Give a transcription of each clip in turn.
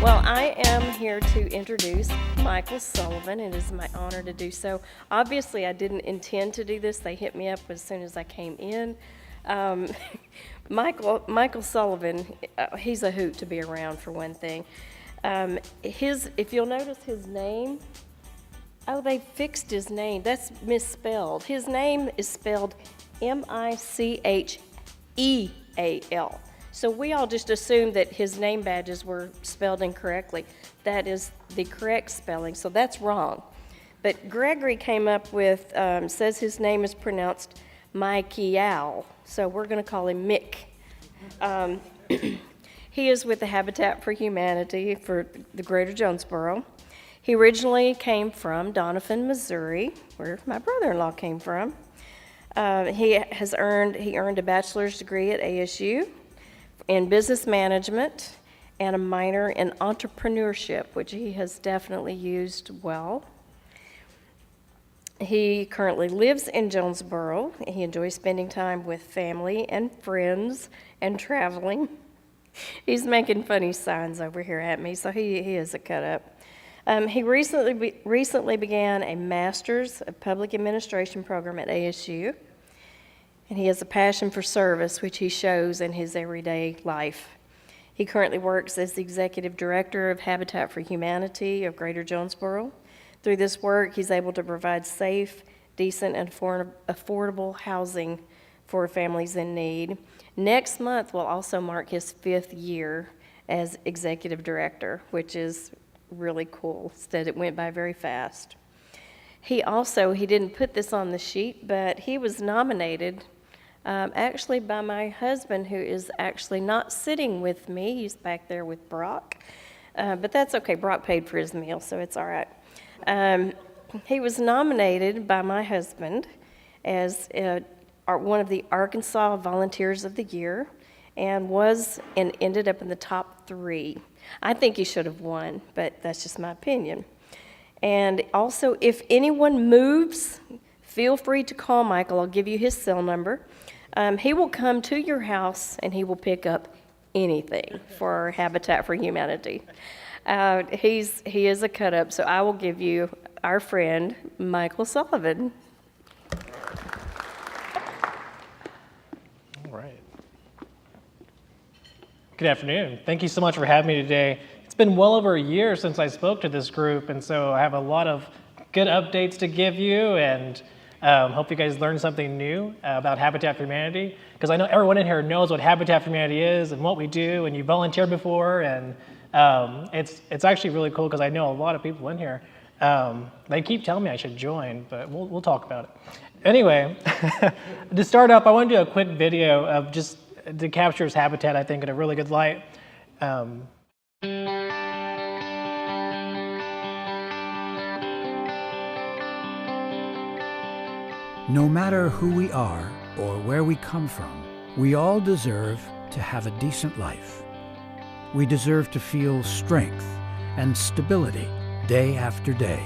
Well, I am here to introduce Micheal Sullivan. It is my honor to do so. Obviously, I didn't intend to do this. They hit me up as soon as I came in. Micheal Sullivan, he's a hoot to be around for one thing. If you'll notice his name, they fixed his name. That's misspelled. His name is spelled Micheal. So we all just assumed that his name badges were spelled incorrectly. That is the correct spelling, so that's wrong. But Gregory came up with, says his name is pronounced Micheal, so we're going to call him Mick. He is with the Habitat for Humanity for the greater Jonesboro. He originally came from Doniphan, Missouri, where my brother-in-law came from. He earned a bachelor's degree at ASU in business management and a minor in entrepreneurship, which he has definitely used well. He currently lives in Jonesboro. He enjoys spending time with family and friends and traveling. He's making funny signs over here at me, so he is a cut up. He recently began a Master's of Public Administration program at ASU, and he has a passion for service, which he shows in his everyday life. He currently works as the Executive Director of Habitat for Humanity of Greater Jonesboro. Through this work, he's able to provide safe, decent, and affordable housing for families in need. Next month will also mark his 5th year as Executive Director, which is really cool. Instead, it went by very fast. He didn't put this on the sheet, but he was nominated actually by my husband, who is actually not sitting with me. He's back there with Brock, but that's okay. Brock paid for his meal, so it's all right. He was nominated by my husband as one of the Arkansas Volunteers of the Year, and ended up in the top 3. I think he should have won, but that's just my opinion. And also, if anyone moves, feel free to call Micheal. I'll give you his cell number. He will come to your house and he will pick up anything for Habitat for Humanity. He is a cut up, so I will give you our friend, Micheal Sullivan. All right. Good afternoon. Thank you so much for having me today. It's been well over a year since I spoke to this group, and so I have a lot of good updates to give you, and hope you guys learned something new about Habitat for Humanity, because I know everyone in here knows what Habitat for Humanity is and what we do, and you volunteered before, and it's actually really cool because I know a lot of people in here. They keep telling me I should join, but we'll talk about it. Anyway, to start up, I want to do a quick video of just to capture Habitat, I think, in a really good light. No matter who we are or where we come from, we all deserve to have a decent life. We deserve to feel strength and stability day after day.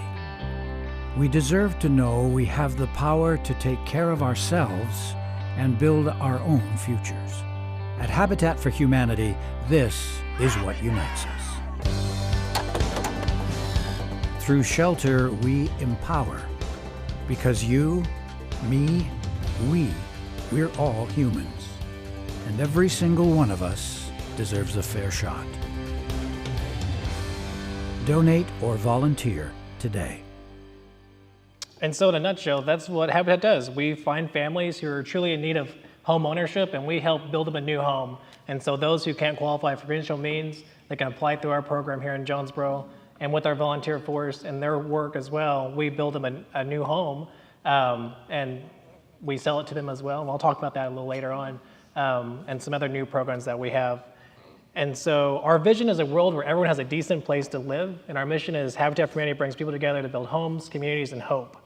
We deserve to know we have the power to take care of ourselves and build our own futures. At Habitat for Humanity, this is what unites us. Through shelter, we empower, because you, me, we're all humans, and every single one of us deserves a fair shot. Donate or volunteer today. And so in a nutshell, that's what Habitat does. We find families who are truly in need of home ownership, and we help build them a new home. And so those who can't qualify for provincial means, they can apply through our program here in Jonesboro. And with our volunteer force and their work as well, we build them a new home, and we sell it to them as well. And I'll talk about that a little later on, and some other new programs that we have. And so our vision is a world where everyone has a decent place to live, and our mission is Habitat for Humanity brings people together to build homes, communities, and hope.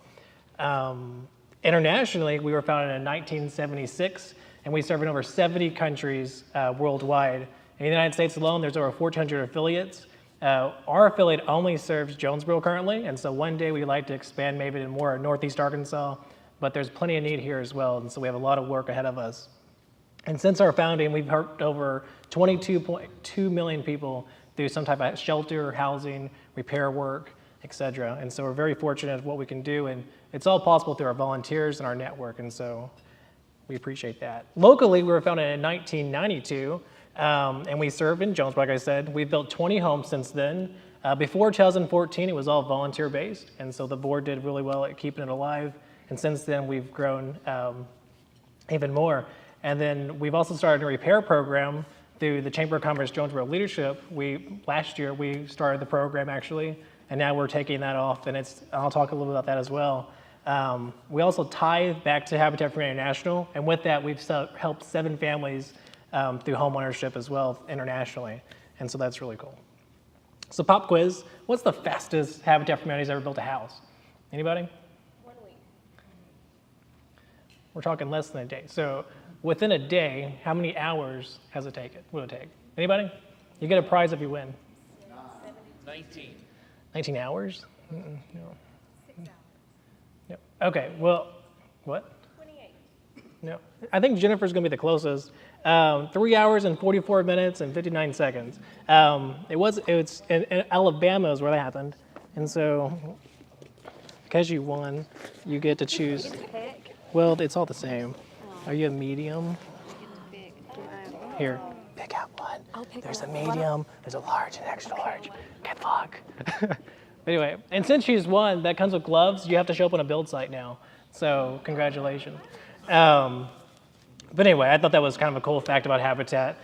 Internationally, we were founded in 1976, and we serve in over 70 countries worldwide. In the United States alone, there's over 1,400 affiliates. Our affiliate only serves Jonesboro currently, and so one day we'd like to expand maybe to more Northeast Arkansas, but there's plenty of need here as well, and so we have a lot of work ahead of us. And since our founding, we've helped over 22.2 million people through some type of shelter, housing, repair work, etc. And so we're very fortunate of what we can do, and it's all possible through our volunteers and our network, and so we appreciate that. Locally, we were founded in 1992, and we served in Jonesboro, like I said. We've built 20 homes since then. Before 2014, it was all volunteer-based, and so the board did really well at keeping it alive, and since then we've grown even more. And then we've also started a repair program through the Chamber of Commerce Jonesboro Leadership. Last year we started the program actually, and now we're taking that off, and I'll talk a little bit about that as well. We also tithe back to Habitat for Humanity International, and with that we've helped 7 families through home ownership as well internationally, and so that's really cool. So pop quiz, what's the fastest Habitat for Humanity's ever built a house? Anybody? 1 week. We're talking less than a day. So within a day, how many hours will it take? Anybody? You get a prize if you win. 19. 19 hours? No. 6 hours. No. Okay, well, what? 28. No. I think Jennifer's gonna be the closest. 3 hours and 44 minutes and 59 seconds. It's in Alabama is where that happened. And so, because you won, you get to choose. Well, it's all the same. Are you a medium? Here, pick out one. There's a medium, there's a large and extra large. Good luck. Anyway, and since she's won, that comes with gloves. You have to show up on a build site now. So congratulations. But anyway, I thought that was kind of a cool fact about Habitat.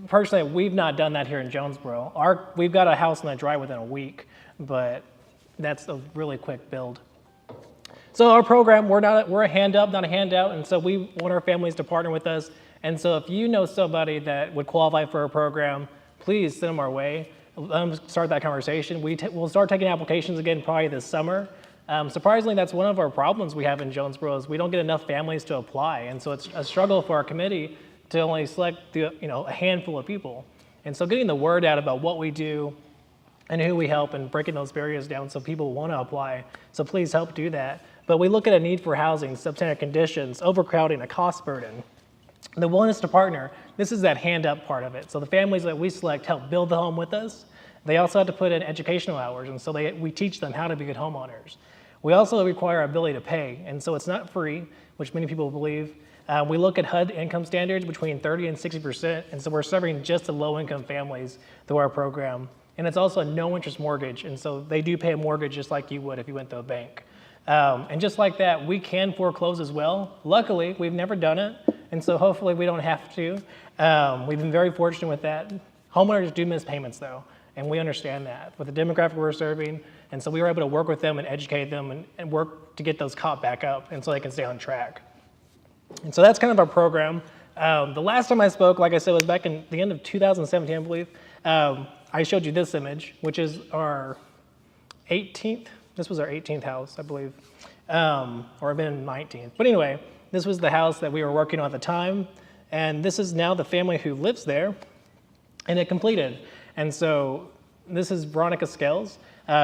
Personally, we've not done that here in Jonesboro. We've got a house on the dry within a week, but that's a really quick build. So our program, we're a hand up, not a handout, and so we want our families to partner with us. And so if you know somebody that would qualify for our program, please send them our way. Let them start that conversation. We'll start taking applications again probably this summer. Surprisingly, that's one of our problems we have in Jonesboro is we don't get enough families to apply, and so it's a struggle for our committee to only select a handful of people. And so getting the word out about what we do and who we help and breaking those barriers down so people want to apply. So please help do that. But we look at a need for housing, substandard conditions, overcrowding, a cost burden. The willingness to partner, this is that hand up part of it. So the families that we select help build the home with us. They also have to put in educational hours, and so we teach them how to be good homeowners. We also require our ability to pay, and so it's not free, which many people believe. We look at HUD income standards between 30 and 60%, and so we're serving just the low-income families through our program. And it's also a no-interest mortgage, and so they do pay a mortgage just like you would if you went to a bank. And just like that, we can foreclose as well. Luckily, we've never done it, and so hopefully we don't have to. We've been very fortunate with that. Homeowners do miss payments, though, and we understand that with the demographic we're serving. And so we were able to work with them and educate them and work to get those caught back up and so they can stay on track. And so that's kind of our program. The last time I spoke, like I said, was back in the end of 2017, I believe. I showed you this image, which is our 18th. This was our 18th house, I believe, or been 19th. But anyway, this was the house that we were working on at the time. And this is now the family who lives there, and it completed. And so this is Veronica Scales.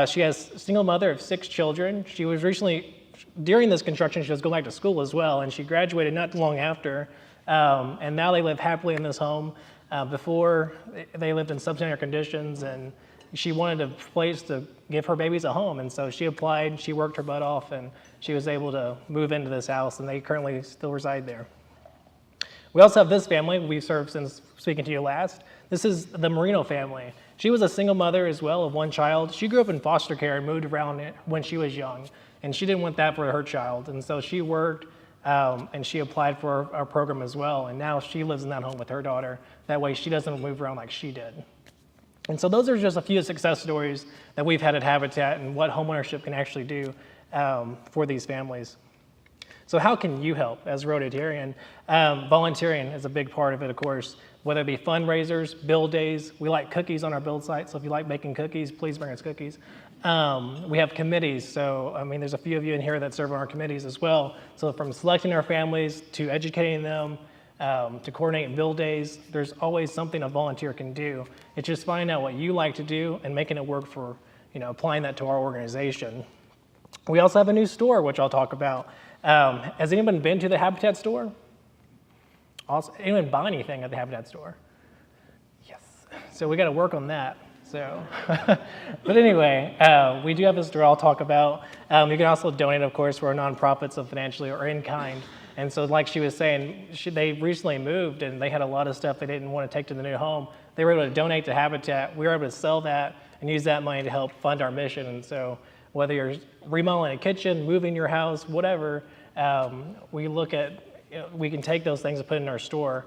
She has a single mother of 6 children. She was recently, during this construction, she was going back to school as well, and she graduated not long after. And now they live happily in this home. Before, they lived in substandard conditions, and she wanted a place to give her babies a home. And so she applied, she worked her butt off, and she was able to move into this house, and they currently still reside there. We also have this family we've served since speaking to you last. This is the Marino family. She was a single mother as well of 1 child. She grew up in foster care and moved around when she was young, and she didn't want that for her child. And so she worked and she applied for our program as well, and now she lives in that home with her daughter. That way she doesn't move around like she did. And so those are just a few success stories that we've had at Habitat and what homeownership can actually do for these families. So how can you help as a Rotarian? Volunteering is a big part of it, of course, whether it be fundraisers, build days. We like cookies on our build site, so if you like baking cookies, please bring us cookies. We have committees, so I mean, there's a few of you in here that serve on our committees as well. So from selecting our families to educating them, to coordinate build days, there's always something a volunteer can do. It's just finding out what you like to do and making it work for, applying that to our organization. We also have a new store, which I'll talk about. Has anyone been to the Habitat store? Also, anyone buy anything at the Habitat store? Yes. So we got to work on that. So, but anyway, we do have a store I'll talk about. You can also donate, of course. We're a nonprofit, so financially or in kind. And so like she was saying, they recently moved and they had a lot of stuff they didn't want to take to the new home. They were able to donate to Habitat. We were able to sell that and use that money to help fund our mission. And so whether you're remodeling a kitchen, moving your house, whatever, we look at, we can take those things and put in our store.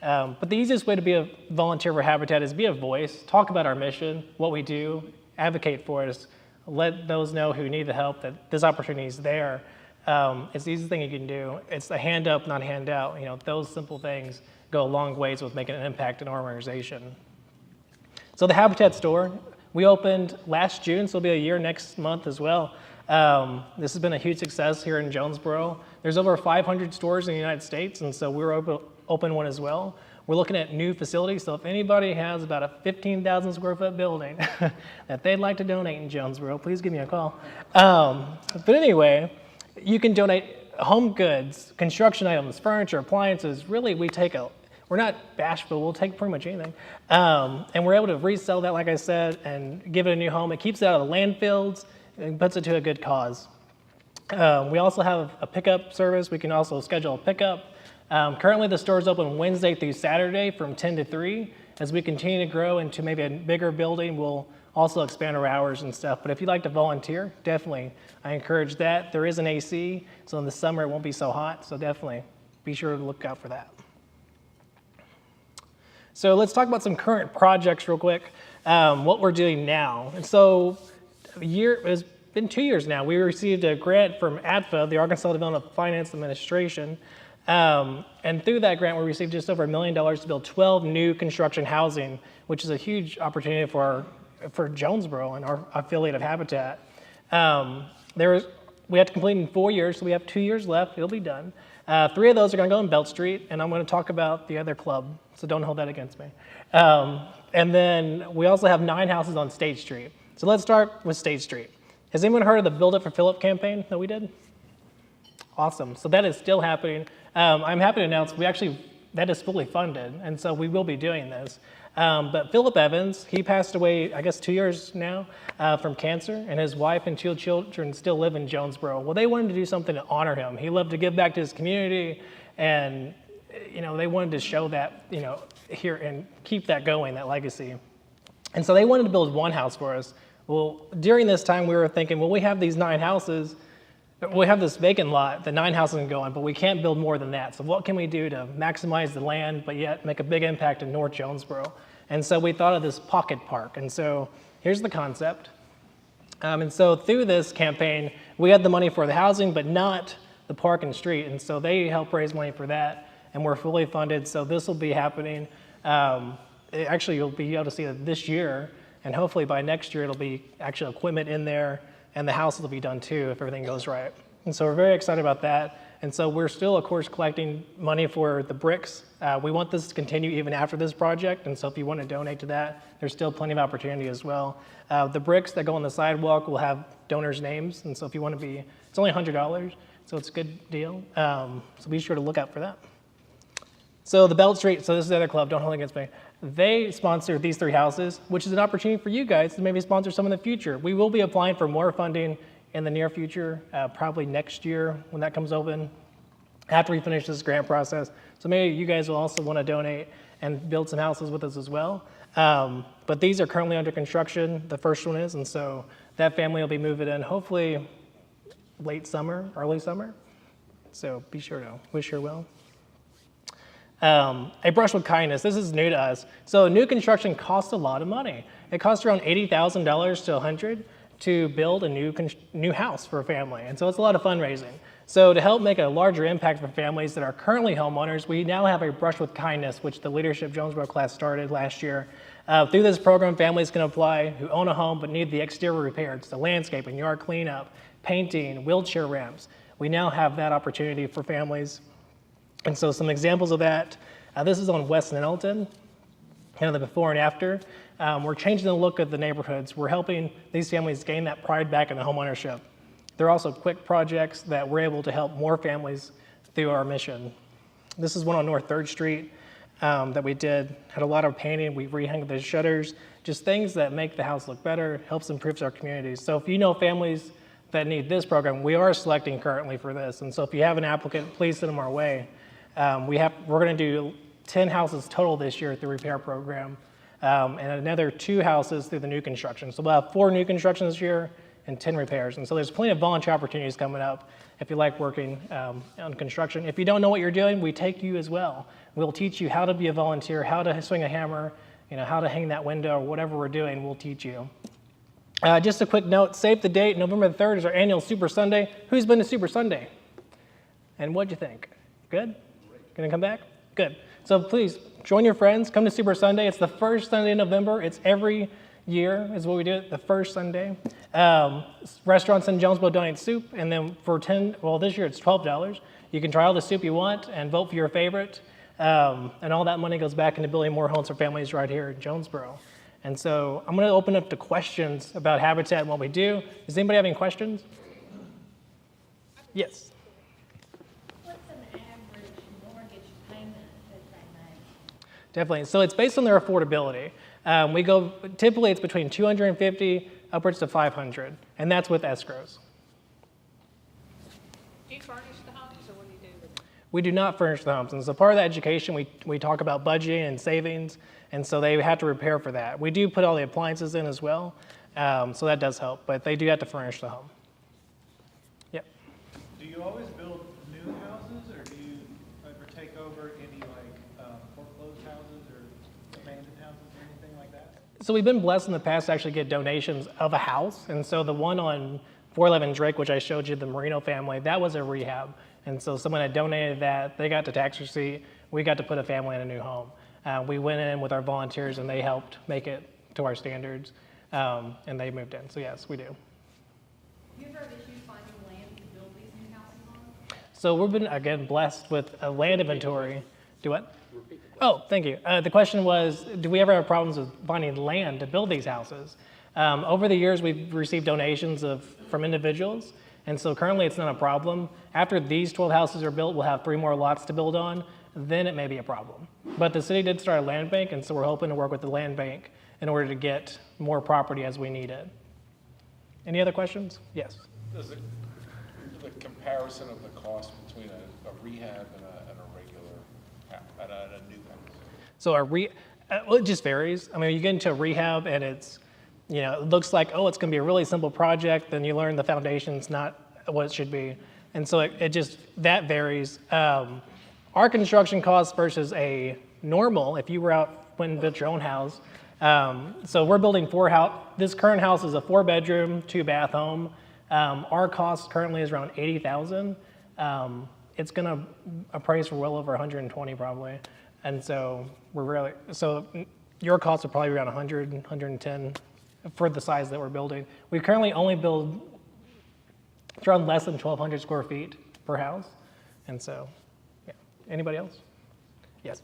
But the easiest way to be a volunteer for Habitat is be a voice, talk about our mission, what we do, advocate for us, let those know who need the help that this opportunity is there. It's the easiest thing you can do. It's the hand up, not hand out. Those simple things go a long ways with making an impact in our organization. So the Habitat store, we opened last June, so it'll be a year next month as well. This has been a huge success here in Jonesboro. There's over 500 stores in the United States, and so we're open one as well. We're looking at new facilities, so if anybody has about a 15,000 square foot building that they'd like to donate in Jonesboro, please give me a call. But anyway, you can donate home goods, construction items, furniture, appliances. Really, we're not bashful, we'll take pretty much anything. And we're able to resell that, like I said, and give it a new home. It keeps it out of the landfills and puts it to a good cause. We also have a pickup service. We can also schedule a pickup. Currently, the store is open Wednesday through Saturday from 10 to 3. As we continue to grow into maybe a bigger building, we'll also expand our hours and stuff. But if you'd like to volunteer, definitely, I encourage that. There is an AC, so in the summer it won't be so hot, so definitely be sure to look out for that. So let's talk about some current projects real quick, what we're doing now. And so it's been 2 years now. We received a grant from ADFA, the Arkansas Development Finance Administration, and through that grant we received just over $1 million to build 12 new construction housing, which is a huge opportunity for Jonesboro and our affiliate of Habitat. We have to complete in 4 years, so we have 2 years left. It'll be done. 3 of those are going to go on Belt Street, and I'm going to talk about the other club, so don't hold that against me. And then we also have 9 houses on State Street. So let's start with State Street. Has anyone heard of the Build It for Philip campaign that we did? Awesome. So that is still happening. I'm happy to announce that is fully funded, and so we will be doing this. But Philip Evans, he passed away, I guess 2 years now, from cancer, and his wife and 2 children still live in Jonesboro. Well, they wanted to do something to honor him. He loved to give back to his community, and they wanted to show that, here and keep that going, that legacy. And so they wanted to build one house for us. Well, during this time, we were thinking, well, we have these 9 houses. We have this vacant lot, the 9 houses can go on, but we can't build more than that. So what can we do to maximize the land, but yet make a big impact in North Jonesboro? And so we thought of this pocket park. And so here's the concept. And so through this campaign, we had the money for the housing, but not the park and street. And so they helped raise money for that, and we're fully funded. So this will be happening. Actually, you'll be able to see it this year, and hopefully by next year, it'll be actual equipment in there, and the house will be done too if everything goes right. And so we're very excited about that. And so we're still, of course, collecting money for the bricks. We want this to continue even after this project. And so if you want to donate to that, there's still plenty of opportunity as well. The bricks that go on the sidewalk will have donors' names. And so if you want to it's only $100, so it's a good deal. So be sure to look out for that. So the Belt Street, so this is the other club, don't hold it against me. They sponsor these 3 houses, which is an opportunity for you guys to maybe sponsor some in the future. We will be applying for more funding in the near future, probably next year when that comes open, after we finish this grant process. So maybe you guys will also want to donate and build some houses with us as well. But these are currently under construction, the first one is, and so that family will be moving in hopefully late summer, early summer. So be sure to wish her well. A brush with kindness. This is new to us. So new construction costs a lot of money. It costs around $80,000 to $100,000 to build a new house for a family. And so it's a lot of fundraising. So to help make a larger impact for families that are currently homeowners, we now have a brush with kindness, which the Leadership Jonesboro class started last year. Through this program, families can apply who own a home but need the exterior repairs, the landscaping, yard cleanup, painting, wheelchair ramps. We now have that opportunity for families. And so some examples of that, this is on West Nettleton, the before and after. We're changing the look of the neighborhoods. We're helping these families gain that pride back in the homeownership. There are also quick projects that we're able to help more families through our mission. This is one on North 3rd Street. that we did. Had a lot of painting. We rehung the shutters, just things that make the house look better, helps improve our communities. So if you know families that need this program, we are selecting currently for this. And so if you have an applicant, please send them our way. We're going to do 10 houses total this year through the repair program, and another 2 houses through the new construction. So we'll have 4 new construction this year and 10 repairs. And so there's plenty of volunteer opportunities coming up if you like working on construction. If you don't know what you're doing, we take you as well. We'll teach you how to be a volunteer, how to swing a hammer, how to hang that window, or whatever we're doing, we'll teach you. Just a quick note, save the date, November the 3rd is our annual Super Sunday. Who's been to Super Sunday? And what'd you think? Good? Gonna come back? Good. So please, join your friends, come to Super Sunday. It's the first Sunday in November. It's every year is what we do, the first Sunday. Restaurants in Jonesboro donate soup, and then for this year it's $12. You can try all the soup you want and vote for your favorite. And all that money goes back into building more homes for families right here in Jonesboro. And so I'm going to open up to questions about Habitat and what we do. Does anybody have any questions? Yes. What's an average mortgage payment that they make? Definitely. So it's based on their affordability. Typically it's between $250 upwards to $500, and that's with escrows. Do you furnish the homes, or what do you do with them? We do not furnish the homes. And so part of the education, we talk about budgeting and savings, and so they have to repair for that. We do put all the appliances in as well, so that does help, but they do have to furnish the home. Yep. Do you always build new houses, or do you ever take over any foreclosed houses or abandoned houses or anything like that? So we've been blessed in the past to actually get donations of a house, and so the one on 411 Drake, which I showed you, the Marino family, that was a rehab. And so someone had donated that, they got the tax receipt, we got to put a family in a new home. We went in with our volunteers and they helped make it to our standards, and they moved in. So yes, we do. Have you ever had issues finding land to build these new houses on? So we've been, again, blessed with a land inventory. Do what? Oh, thank you. The question was, do we ever have problems with finding land to build these houses? Over the years, we've received donations from individuals, and so currently it's not a problem. After these 12 houses are built, we'll have 3 more lots to build on, then it may be a problem. But the city did start a land bank, and so we're hoping to work with the land bank in order to get more property as we need it. Any other questions? Yes. Does the comparison of the cost between a rehab and a regular, and a new house? So well, it just varies. I mean, you get into a rehab and it's, it looks like, oh, it's going to be a really simple project. Then you learn the foundation's not what it should be. And so that varies. Our construction costs versus a normal, if you went and built your own house. So we're building this current house is a 4-bedroom, 2-bath home. Our cost currently is around $80,000. It's going to appraise for well over 120 probably. And so your costs are probably around 100, 110 for the size that we're building. We currently only build around less than 1,200 square feet per house. And so, yeah. Anybody else? Yes.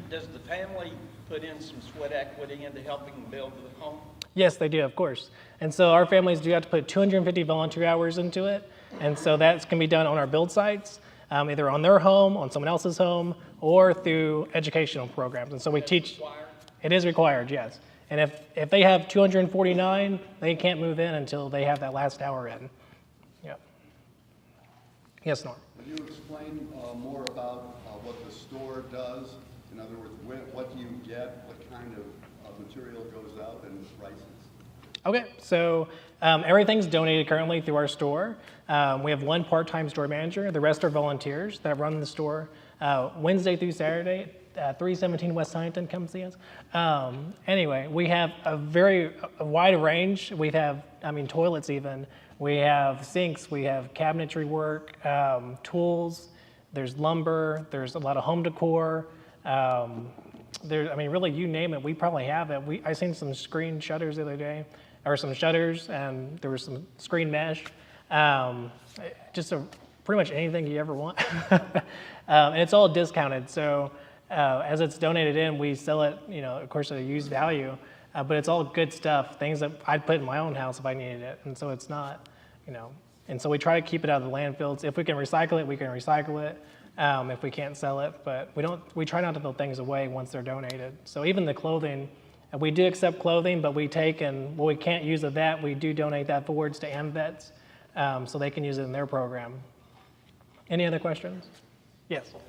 Does the family put in some sweat equity into helping build the home? Yes, they do, of course. And so our families do have to put 250 volunteer hours into it. And so that can be done on our build sites, either on their home, on someone else's home, or through educational programs. And so we teach. Required? It is required, yes. And if they have 249, they can't move in until they have that last hour in. Yeah. Yes, Norm. Can you explain more about what the store does? In other words, what do you get? What kind of material goes out and prices? Okay, so everything's donated currently through our store. We have 1 part-time store manager. The rest are volunteers that run the store Wednesday through Saturday. 317 West Huntington, come see us. Anyway, we have a wide range. We have, toilets even. We have sinks, we have cabinetry work, tools, there's lumber, there's a lot of home decor. Really, you name it, we probably have it. I seen some screen shutters the other day, or some shutters, and there was some screen mesh. Pretty much anything you ever want. And it's all discounted, so as it's donated in, we sell it, of course, at a used value, but it's all good stuff, things that I'd put in my own house if I needed it, and so it's not, and so we try to keep it out of the landfills. If we can recycle it, we can recycle it. if we can't sell it, but we try not to throw things away once they're donated. So even the clothing, we do accept clothing, but we take and what we can't use of that, we do donate that forwards to AMVETS, so they can use it in their program. Any other questions? Yes. So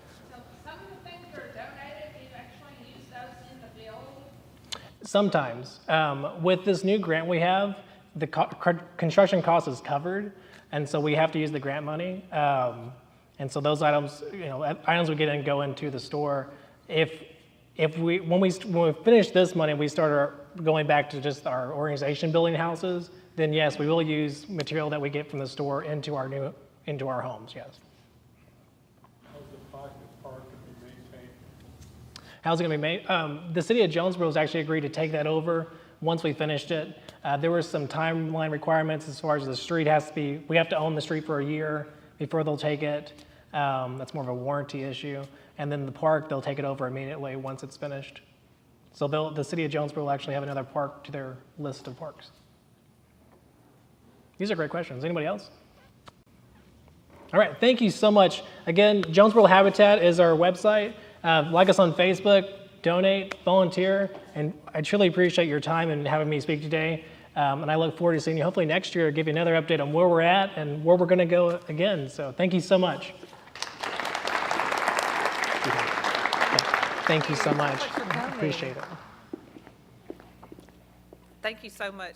some of the things that are donated, do you actually use those in the build? Sometimes. With this new grant we have, the construction cost is covered, and so we have to use the grant money. And so those items, items we get in go into the store. When we finish this money, we start going back to just our organization building houses, then yes, we will use material that we get from the store into our homes, yes. How's the pocket park going to be maintained? How's it going to be made? The city of Jonesboro has actually agreed to take that over once we finished it. There were some timeline requirements as far as the street we have to own the street for a year before they'll take it. That's more of a warranty issue. And then the park, they'll take it over immediately once it's finished. So the city of Jonesboro will actually have another park to their list of parks. These are great questions. Anybody else? All right, thank you so much. Again, Jonesboro Habitat is our website. Like us on Facebook, donate, volunteer, and I truly appreciate your time and having me speak today. And I look forward to seeing you hopefully next year, give you another update on where we're at and where we're going to go again. So thank you so much. Thank you so much. Appreciate it. Thank you so much.